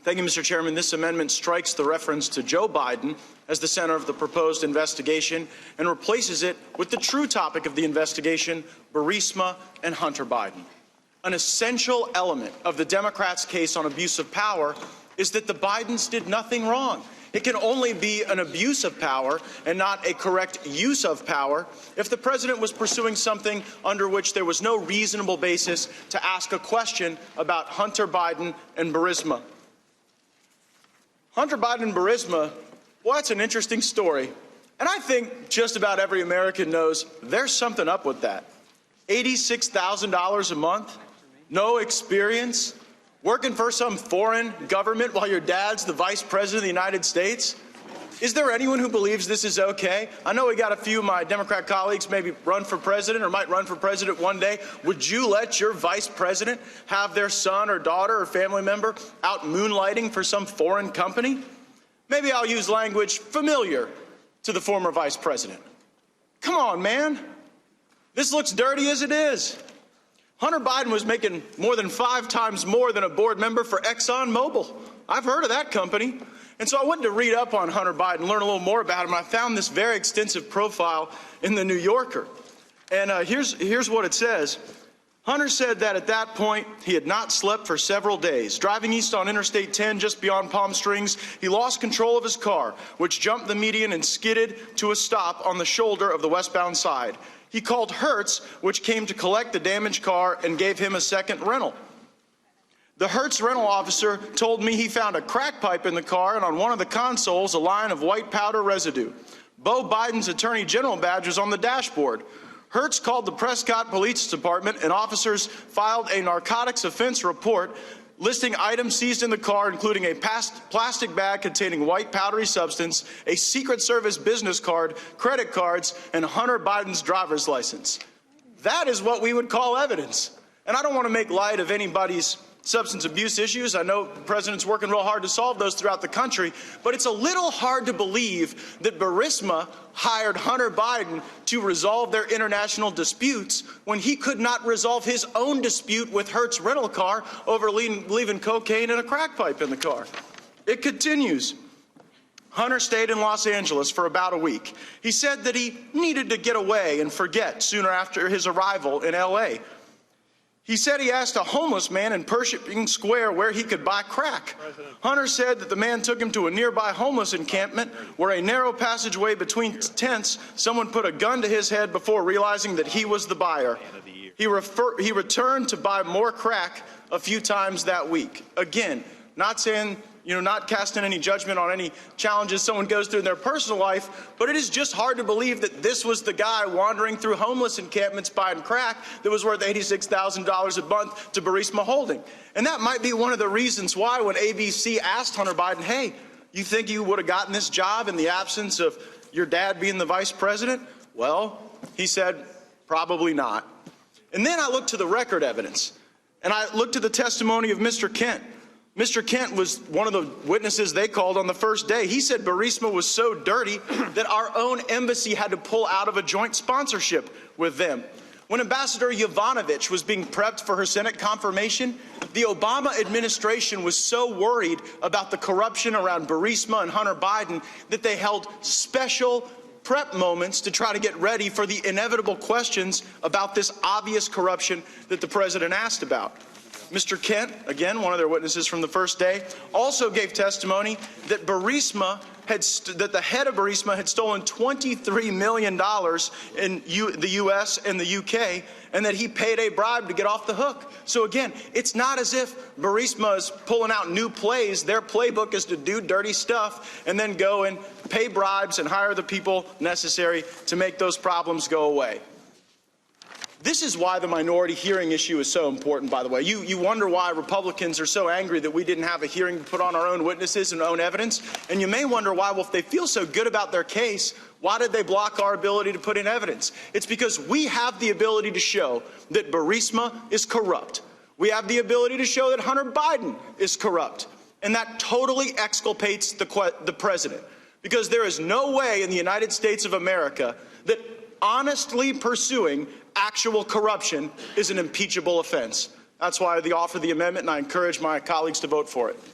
Thank you, Mr. Chairman. This amendment strikes the reference to Joe Biden as the center of the proposed investigation and replaces it with the true topic of the investigation, Burisma and Hunter Biden. An essential element of the Democrats' case on abuse of power is that the Bidens did nothing wrong. It can only be an abuse of power and not a correct use of power if the president was pursuing something under which there was no reasonable basis to ask a question about Hunter Biden and Burisma. Hunter Biden and Burisma, well, that's an interesting story. And I think just about every American knows there's something up with that. $86,000 a month, no experience, working for some foreign government while your dad's the vice president of the United States? Is there anyone who believes this is okay? I know we got a few of my Democrat colleagues maybe run for president or might run for president one day. Would you let your vice president have their son or daughter or family member out moonlighting for some foreign company? Maybe I'll use language familiar to the former vice president. Come on, man. This looks dirty as it is. Hunter Biden was making more than 5 times more than a board member for ExxonMobil. I've heard of that company. And so I wanted to read up on Hunter Biden, learn a little more about him. I found this very extensive profile in The New Yorker. And here's what it says. Hunter said that at that point, he had not slept for several days. Driving east on Interstate 10, just beyond Palm Springs, he lost control of his car, which jumped the median and skidded to a stop on the shoulder of the westbound side. He called Hertz, which came to collect the damaged car and gave him a second rental. The Hertz rental officer told me he found a crack pipe in the car and on one of the consoles a line of white powder residue. Beau Biden's Attorney General badge was on the dashboard. Hertz called the Prescott Police Department and officers filed a narcotics offense report listing items seized in the car, including a plastic bag containing white powdery substance, a Secret Service business card, credit cards, and Hunter Biden's driver's license. That is what we would call evidence. And I don't want to make light of anybody's substance abuse issues. I know the president's working real hard to solve those throughout the country, but it's a little hard to believe that Burisma hired Hunter Biden to resolve their international disputes when he could not resolve his own dispute with Hertz rental car over leaving cocaine and a crack pipe in the car. It continues. Hunter stayed in Los Angeles for about a week. He said that he needed to get away and forget sooner after his arrival in L.A. He said he asked a homeless man in Pershing Square where he could buy crack. Hunter said that the man took him to a nearby homeless encampment where a narrow passageway between tents, someone put a gun to his head before realizing that he was the buyer. He returned to buy more crack a few times that week. Again, not saying, not casting any judgment on any challenges someone goes through in their personal life, but it is just hard to believe that this was the guy wandering through homeless encampments buying crack that was worth $86,000 a month to Burisma Holding. And that might be one of the reasons why when ABC asked Hunter Biden, hey, you think you would have gotten this job in the absence of your dad being the vice president? Well, he said, probably not. And then I looked to the record evidence, and I looked at the testimony of Mr. Kent. Mr. Kent was one of the witnesses they called on the first day. He said Burisma was so dirty that our own embassy had to pull out of a joint sponsorship with them. When Ambassador Yovanovitch was being prepped for her Senate confirmation, the Obama administration was so worried about the corruption around Burisma and Hunter Biden that they held special prep moments to try to get ready for the inevitable questions about this obvious corruption that the president asked about. Mr. Kent, again, one of their witnesses from the first day, also gave testimony that that the head of Burisma had stolen $23 million in the U.S. and the U.K., and that he paid a bribe to get off the hook. So again, it's not as if Burisma is pulling out new plays. Their playbook is to do dirty stuff and then go and pay bribes and hire the people necessary to make those problems go away. This is why the minority hearing issue is so important, by the way. You wonder why Republicans are so angry that we didn't have a hearing to put on our own witnesses and own evidence. And you may wonder why, well, if they feel so good about their case, why did they block our ability to put in evidence? It's because we have the ability to show that Burisma is corrupt. We have the ability to show that Hunter Biden is corrupt. And that totally exculpates the president. Because there is no way in the United States of America that honestly pursuing actual corruption is an impeachable offense. That's why I offer the amendment, and I encourage my colleagues to vote for it.